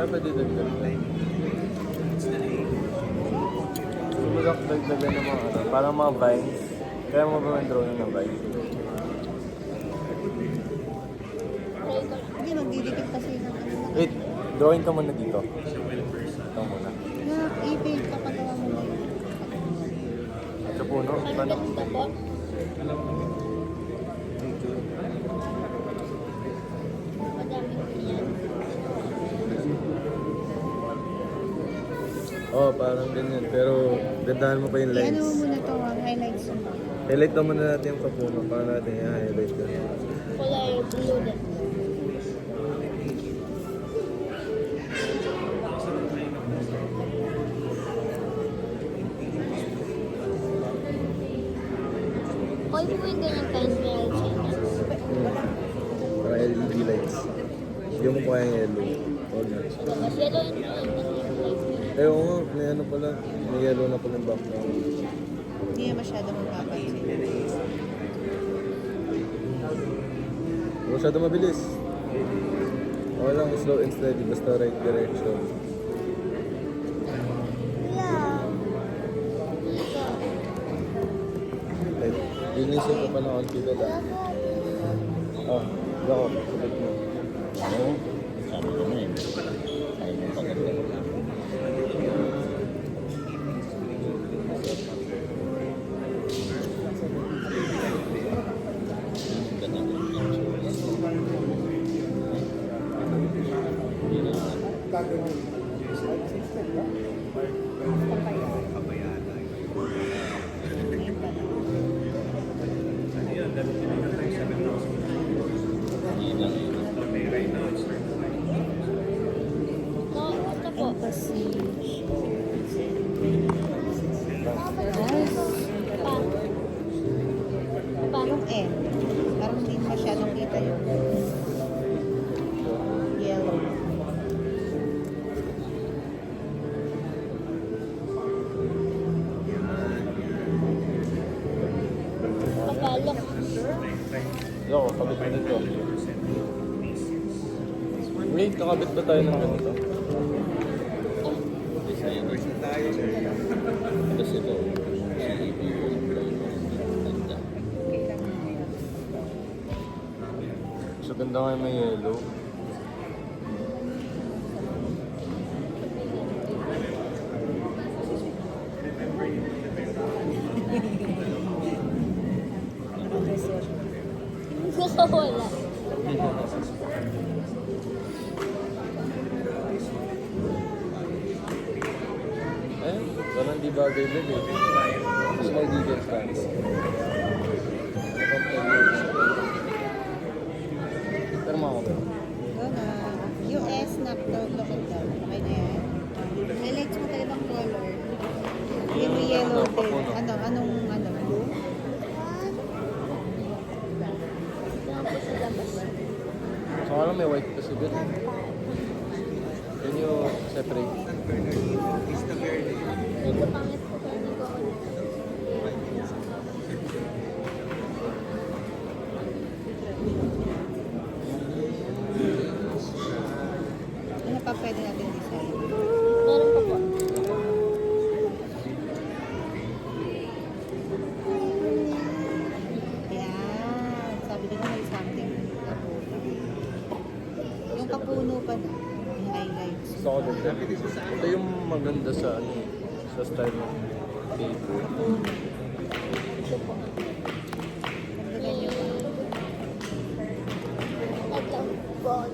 Ay, pwede dagdag. Sumulak dagdagan ng mga ano, parang mga vines. Kaya mo ba may drone ng vines? Try ko lang. Hindi, magdidikit kasi ng ano. Wait, drawing ka muna dito. Ito muna. Na, i-paint papagawa mo na yun. Sa puno, Ang paano? ganda po. Madaming yan. Oh, parang ganyan. Pero gandahan mo pa yung I-ano mo lines. muna to, highlights mo. Highlight na muna natin yung kapuno. Paano natin i-highlight yun? Kulay blue din. All po yung ganyan kind na Para LED lights. Hindi mo kaya yung yellow. Oh, nice. Mas yellow yung light. Eh, oo nga. May ano pala. May yellow na pala yung background. Hindi na masyado magpapansin. Masyado mabilis. Okay lang, slow and steady. Basta right direction. Yeah. Like, linisin ko pa ng konti ka lang. Ah, ako. Sagot mo. Oo, sabi ko na eh. Sabi mo paganda. No, ito po. Kasi, Pa. Pa. yung N. Parang hindi masyadong kita yung yellow. Kapalok. Ako, kabit mo nito. Wait, kakabit ba tayo ng ganito? Design. Tapos ito. Ganda. So, ganda nga yung may yellow. Nakawala. Eh, parang di bagay din eh. Small details lang. Pero mga ba? Ito na. US na look at that. Okay na yan. Highlights mo tayo ng color. Yung may yellow din. Ano? Anong blue? Tapos sa labas. So, alam may white kasi dun. Can you separate? Medyo pangit po pero hindi ko ako. Ano pa pwede natin design? Meron pa po. Yan. Sabi ko na may something kapuno. Yung kapuno pa na. Yung highlights. Gusto ko din. Ito yung maganda sa ano, sa style ng paper. Ito po. Pagdagan nyo pa. Ito. Bond.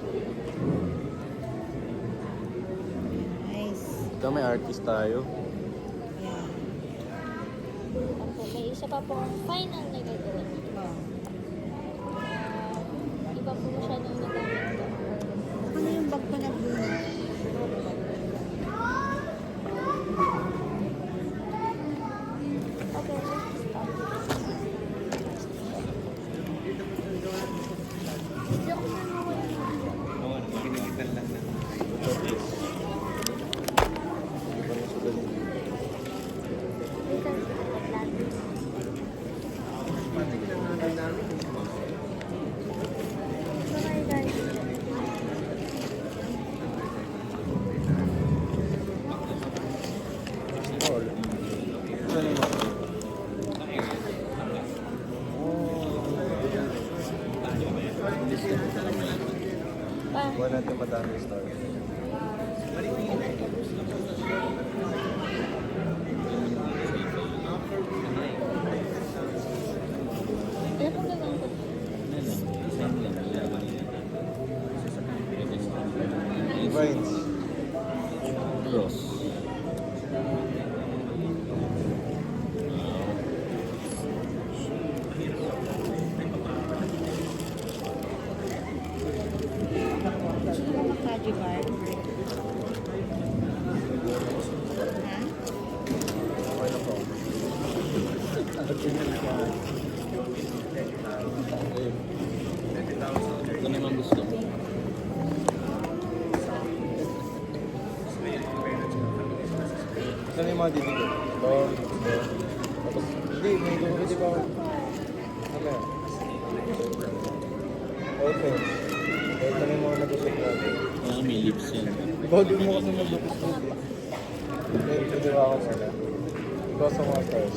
Nice. Ito may artist tayo. Yan. Ako, may isa pa po final na gagawin. Oh. Iba po masyadong nagamit ko. Ano yung bag pa na blue na? Okay, let's start. Hindi ako nanawala. Oo, nakikinikitan lang na. Wait, Okay, guys. Pa. Huwag natin madami star. Ano kung gagawin ko? Vines. Cross. Sino ang Kaji bar? Ha? Okay na po. Ayun. Ito naman gusto ko. Saan yung mga didikit? Ito. Tapos, hindi, may gusto di ba? Ano yan? Okay. Ito na yung mga nagusok natin. May lips yan. Ikaw din mo kasi mag-lupos-lupos eh. Pwede ba ako muna? Ikaw sa mga stars.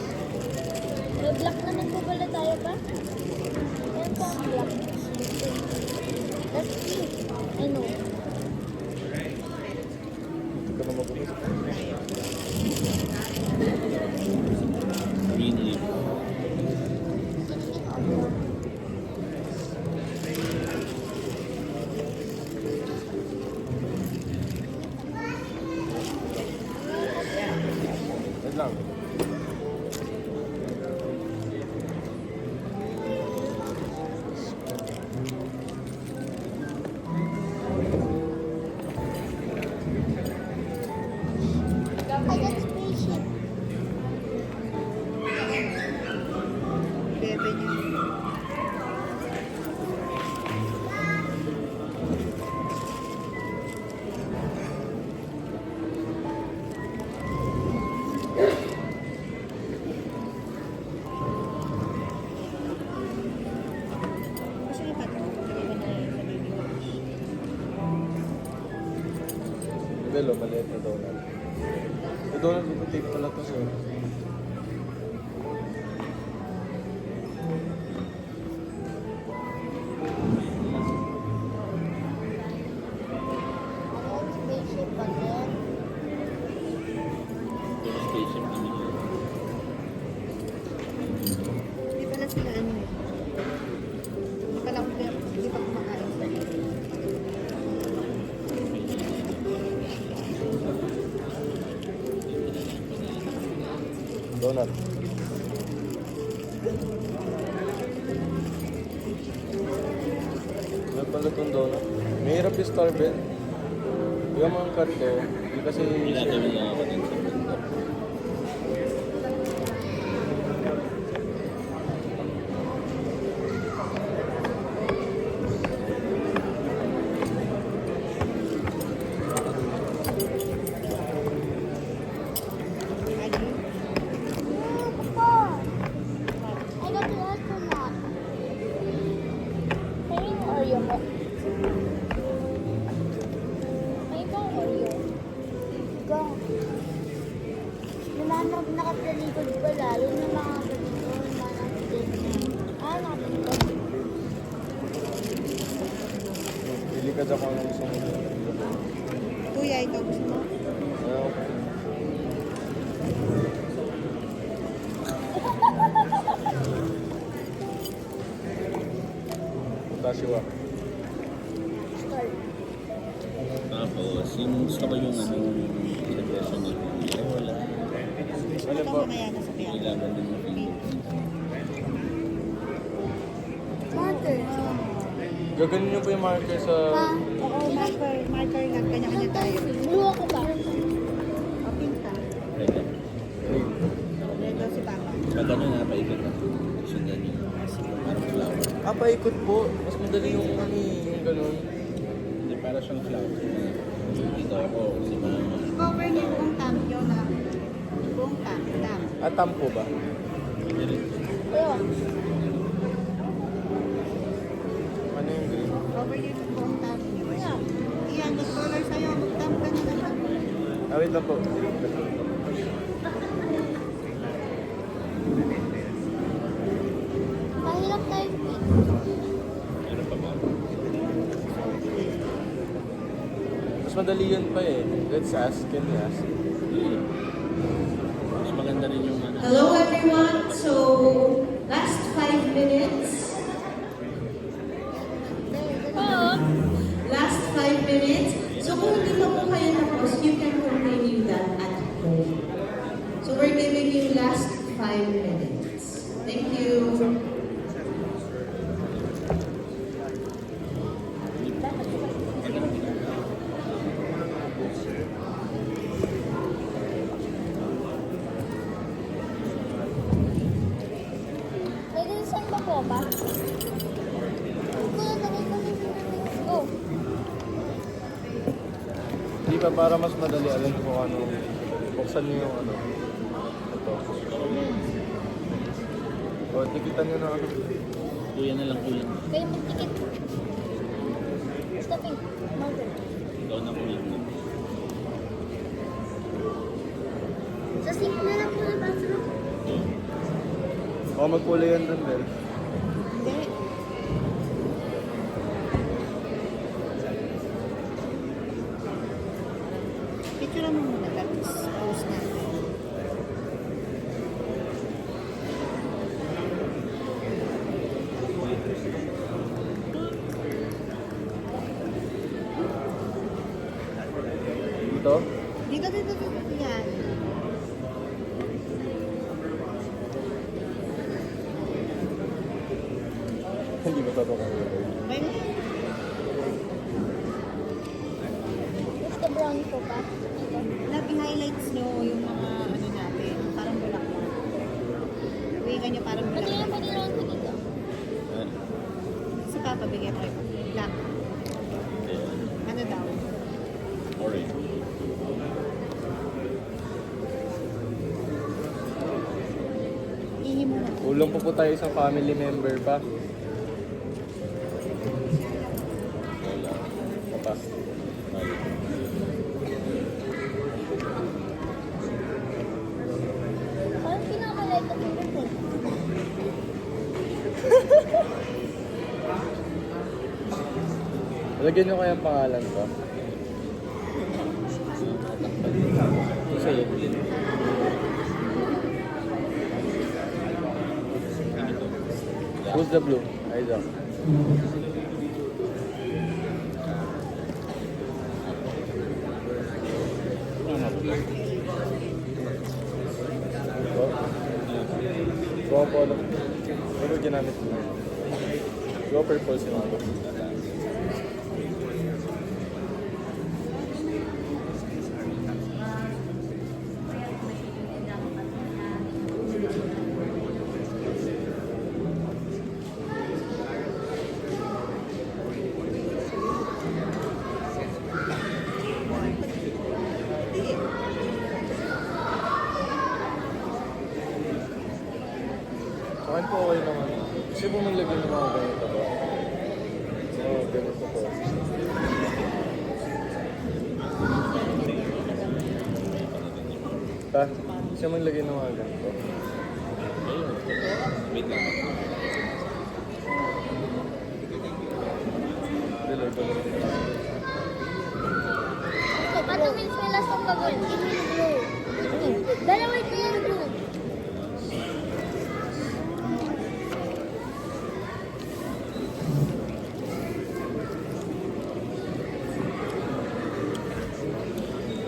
May black naman po pala tayo ba? Meron po ang black. That's cute. I know. Hindi ka na mag-lupos. Green lip. Wait lang. I got spaceship. Bebe niya. Kasi yung pato, hindi ko na yun sa baby wash. Belo, maliit na donut. Yung donut, ipatake pala to sir. Spaceship again. Pero spaceship naman yun. Hindi pala sila ano eh. Hindi pala hindi pa kumakain sila. Donut. Ano pala itong donut? Mahirap yung star Ben. Yung mga karto, hindi kasi... Ginagawa lang ako din sa mundo. Kaji? Papa, I got the astronaut. May yung Oreo mo. May ibang Oreo. Ikaw. Nananap nakatalikod pala. Yun yung mga ganito. Nakatalikod. Nakatalikod. Pili ka dyan kung anong gusto mo. Kuya, ikaw gusto mo? Ano? Tashiwa. Start. Tapos, yung gusto ko yung ano, suggestion niya. Ay, wala. Ano Ito po? mamaya na sa piano. Kailangan din mo. Marker. Gaganin niyo po yung marker sa... Oo, marker lang. Kanya-kanya tayo. Blue ako ba? O, pink ka. Pwede. Red daw si Papa. Pag ano na, paikot na. Sundan yung parang flower. Ah, paikot po. Mas madali yung ano yung ganun. Hindi, para siyang flower. Dito ako, si mama. Cover niyo yung buong tank yun na. Buong tank. Ah, tampo ba? Pwede rin. Ayun. Ano yung green? Cover niyo yung buong tank. Ayan. Iyan, yung color sa'yo. Tank ka na naman. Ah, wait lang po. Mahirap tayo. Meron pa ba? madali yun pa eh. Let's ask. Can we ask? Mas maganda rin yung ano. Hello everyone. So, last 5 minutes. Oo. Last 5 minutes. So, kung hindi pa po kayo tapos, you can continue that at home. So, we're giving you last 5 minutes. Thank you. May saan ba po ba? Kuya, tagay kami dito. Oh. Di ba para mas madali alam ko ano. Buksan niyo yung ano. Ito. O, tikitan niyo na ano. Kuya na lang, kuya. Kayo magtikit. Stopping. Marker. Ikaw na kuya. Sa sink na lang po na bathroom. O, magkulay yan dun, Bel. Hindi. Picture mo muna tapos post natin. Dito? Dito. Yan. Hindi ba totoo kayo? May What's the brownie po ba? nag-highlights nyo yung mga ano natin. Parang bulaklak. Uwigan nyo parang Pati nga bulaklak. pati lang ko dito. Si Papa, bigyan ko kayo. Black. Ano daw? Orange. Ihi mo na. Ulong po tayo isang family member pa. Wala. Papa. Parang pinakalit ako dito. Lagyan niyo kaya ang pangalan ko. Sa'yo. Who's the blue? Isaac. Ito. Go po. Ano ginamit mo? Go purple si Mama. Sa akin po okay naman. Kasi po maglagay ng mga ganito ba? Oo, ganito po. Pa, siya maglagay ng mga ganito. Ayun. Wait lang. Deliver ko lang. Okay, paano means may last ng pagod? Give me the blue. Dalawa ito yung blue.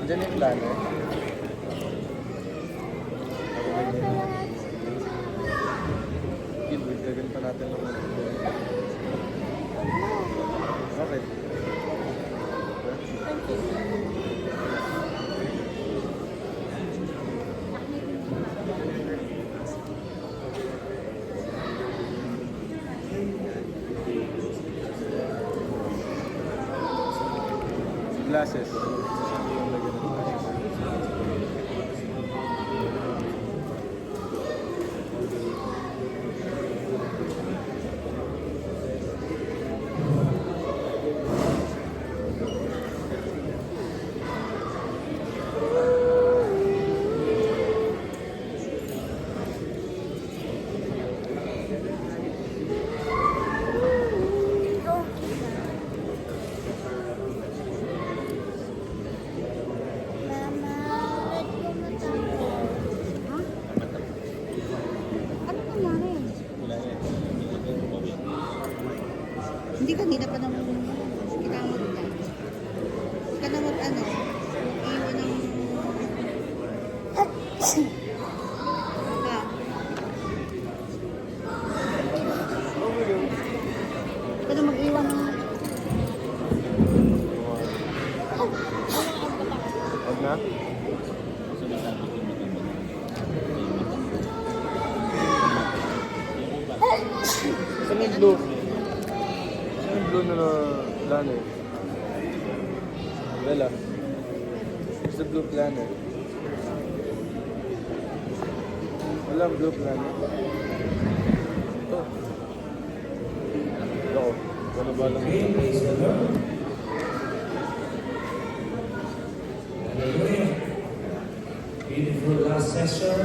Diyan yung plano. Ilagyan pa natin ng mga. Okay. Glasses. na mag-ano, mag-iwan ng... Ah. Ito na mag-iwan ng... Huwag na? Kasi masabi ko maganda na. Saan yung blue? Saan yung blue na planner? Bella. Where's the blue planner? Walang blue planner. Ito. Ito. Ano ba lang? Okay, praise the Lord. Hallelujah. Beautiful last session.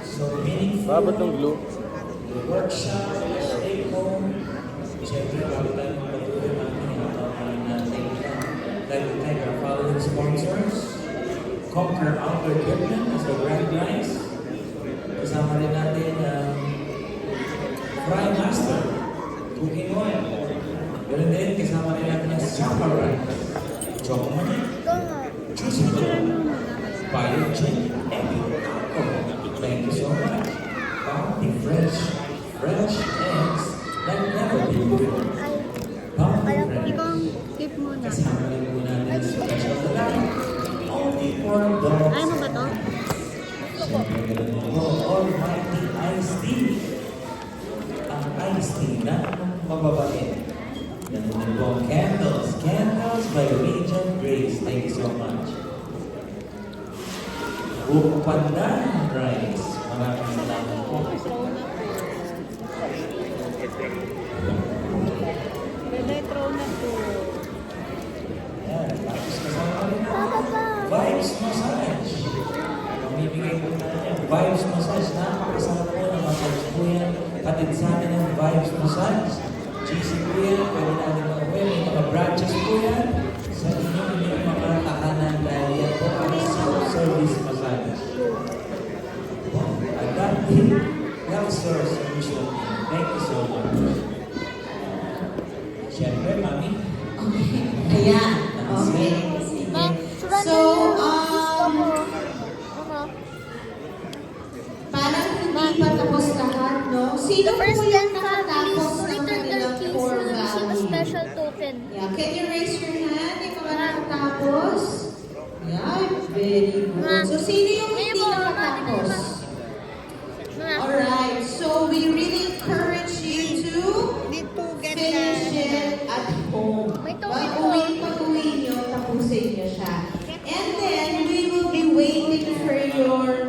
So meaningful. Bakit ng blue? The workshop, stay home. Siyempre, bago tayo magpatuloy natin, like to thank our following sponsors. Conquer Outdoor Equipment as the grand prize. Kasama rin natin Fry Master, Cooking Oil. Ganun din, kasama rin natin ang Samurai, Chocolate, Ito nga. Juicy Fruit, Biogen, Epic. Thank you so much. Bounty Fresh eggs like never before. Ay, Bounty alam ko. Fresh. Ikaw ang tip muna. Kasama rin po natin ang special delight. Only for dogs. Ayaw mo ba to? Siyempre, ganun po, Almighty Iced Tea. Ang iced tea na mababait. Ganun din po ang candles. Candles by Regent Grace. Thank you so much. Buong pandan rice. Maraming salamat po. Bebe, throw na to. Yan, tapos kasama rin natin. Papa. Vibes Massage. Mamibigay po na yan. Vibes Massage. Napakasarap po ng massage po yan. Patid sa atin ang Vibes Massage. GC po yan. Pwede natin mag-away. May mga branches po yan. Sa inyong mga tahanan dahil yan po ang self-service massage. Adaptive Luxor Solution. Thank you so much. Siyempre, Mami. Okay. Ayan. Okay. Ma, Sige. surrender So, na yung gusto ko. Ano? parang hindi pa tapos lahat, no? Sino The po first yung 10 nakatapos families to ng return their kanilang keys core will receive a value? special token. Yeah, can you raise your hand yung mga nakatapos? Yeah, very good. So, sino yung Ngayon hindi po, nakatapos? Ma. Alright, so we really encourage you to Need to get finish the... it at home. May token Pag-uwi nyo, tapusin nyo siya. And then, we will be waiting for your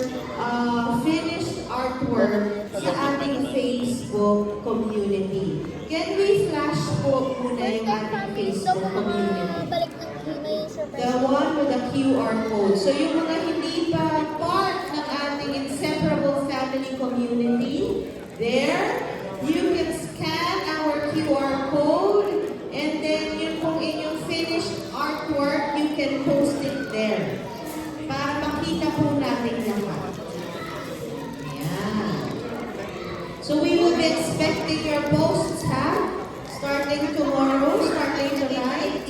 finished artwork sa ating Facebook community. Can we flash po muna yung ating Facebook community? Balik ng may surprise. The one with the QR code. So yung mga hindi pa part ng ating inseparable family community, there, you can scan our QR code and then yung kung inyong finished artwork, you can post it there. Para makita po natin lahat. Yan. So we will be expecting your posts, ha? Starting tomorrow, starting tonight.